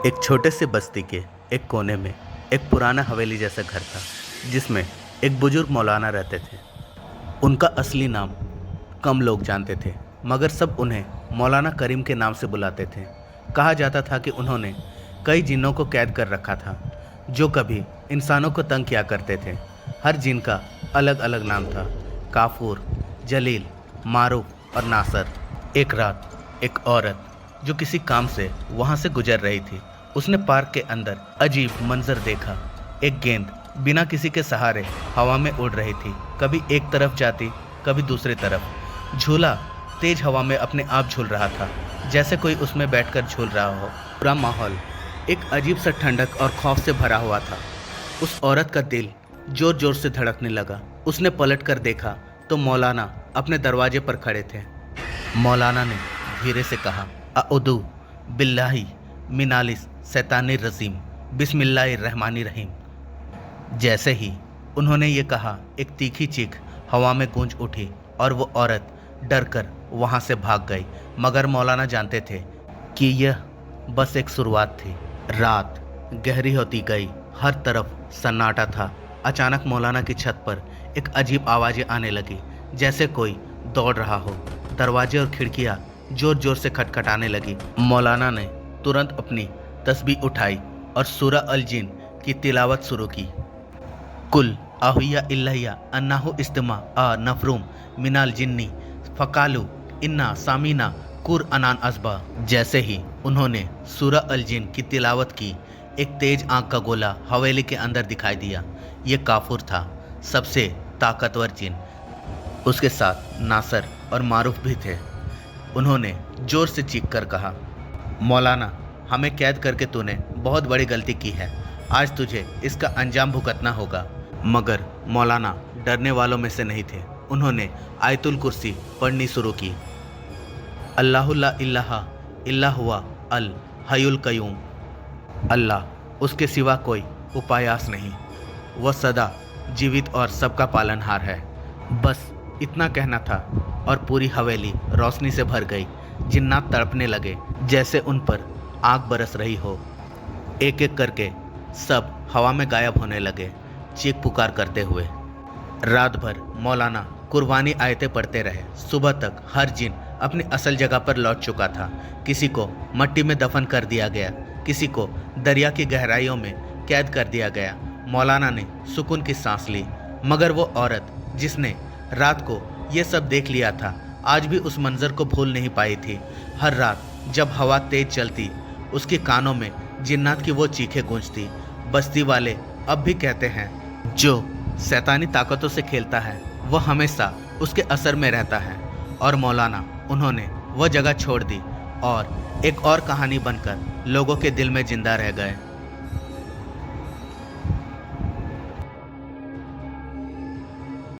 एक छोटे से बस्ती के एक कोने में एक पुराना हवेली जैसा घर था जिसमें एक बुजुर्ग मौलाना रहते थे। उनका असली नाम कम लोग जानते थे, मगर सब उन्हें मौलाना करीम के नाम से बुलाते थे। कहा जाता था कि उन्होंने कई जिन्नों को कैद कर रखा था जो कभी इंसानों को तंग किया करते थे। हर जिन का अलग अलग नाम था: काफूर, जलील, मारूफ और नासर। एक रात एक औरत जो किसी काम से वहां से गुजर रही थी, उसने पार्क के अंदर अजीब मंजर देखा। एक गेंद बिना किसी के सहारे हवा में उड़ रही थी, कभी एक तरफ जाती कभी दूसरी तरफ। झूला तेज हवा में अपने आप झूल रहा था, जैसे कोई उसमें बैठकर झूल रहा हो। पूरा माहौल एक अजीब सा ठंडक और खौफ से भरा हुआ था। उस औरत का दिल जोर जोर से धड़कने लगा। उसने पलट कर देखा तो मौलाना अपने दरवाजे पर खड़े थे। मौलाना ने धीरे से कहा, अऊदु बिल्लाहि मिनालिस शैतानिर रजीम, बिस्मिल्लाहिर रहमानिर रहीम। जैसे ही उन्होंने ये कहा, एक तीखी चीख हवा में गूंज उठी और वो औरत डर कर वहाँ से भाग गई। मगर मौलाना जानते थे कि यह बस एक शुरुआत थी। रात गहरी होती गई, हर तरफ सन्नाटा था। अचानक मौलाना की छत पर एक अजीब आवाज़ें आने लगी, जैसे कोई दौड़ रहा हो। दरवाजे और खिड़कियां जोर जोर से खटखटाने लगी। मौलाना ने तुरंत अपनी तस्बीह उठाई और सूरह अल जिन की तिलावत शुरू की। कुल आहुया इल्लहिया अन्नाहु इस्तिमा आ नफरूम मिनाल जिन्नी फ़कालू इन्ना सामीना कुर अनान अज़बा। जैसे ही उन्होंने सूरह अल जिन की तिलावत की, एक तेज आंख का गोला हवेली के अंदर दिखाई दिया। ये काफूर था, सबसे ताकतवर जिन। उसके साथ नासर और मारूफ भी थे। उन्होंने जोर से चीख कर कहा, मौलाना, हमें कैद करके तूने बहुत बड़ी गलती की है। आज तुझे इसका अंजाम भुगतना होगा। मगर मौलाना डरने वालों में से नहीं थे। उन्होंने आयतुल कुर्सी पढ़नी शुरू की। अल्लाहु ला इलाहा इल्ला हुवा अल हयुल कयूम। अल्लाह, उसके सिवा कोई उपायास नहीं। वह सदा जीवित और सबका पालनहार है। बस इतना कहना था और पूरी हवेली रोशनी से भर गई। जिन्नात तड़पने लगे, जैसे उन पर आग बरस रही हो। एक एक करके सब हवा में गायब होने लगे, चीख पुकार करते हुए। रात भर मौलाना कुर्बानी आयतें पढ़ते रहे। सुबह तक हर जिन अपनी असल जगह पर लौट चुका था। किसी को मट्टी में दफन कर दिया गया, किसी को दरिया की गहराइयों में कैद कर दिया गया। मौलाना ने सुकून की सांस ली। मगर वो औरत जिसने रात को ये सब देख लिया था, आज भी उस मंजर को भूल नहीं पाई थी। हर रात जब हवा तेज चलती, उसके कानों में जिन्नात की वो चीखें गूंजती। बस्ती वाले अब भी कहते हैं, जो शैतानी ताकतों से खेलता है वह हमेशा उसके असर में रहता है। और मौलाना, उन्होंने वह जगह छोड़ दी और एक और कहानी बनकर लोगों के दिल में जिंदा रह गए।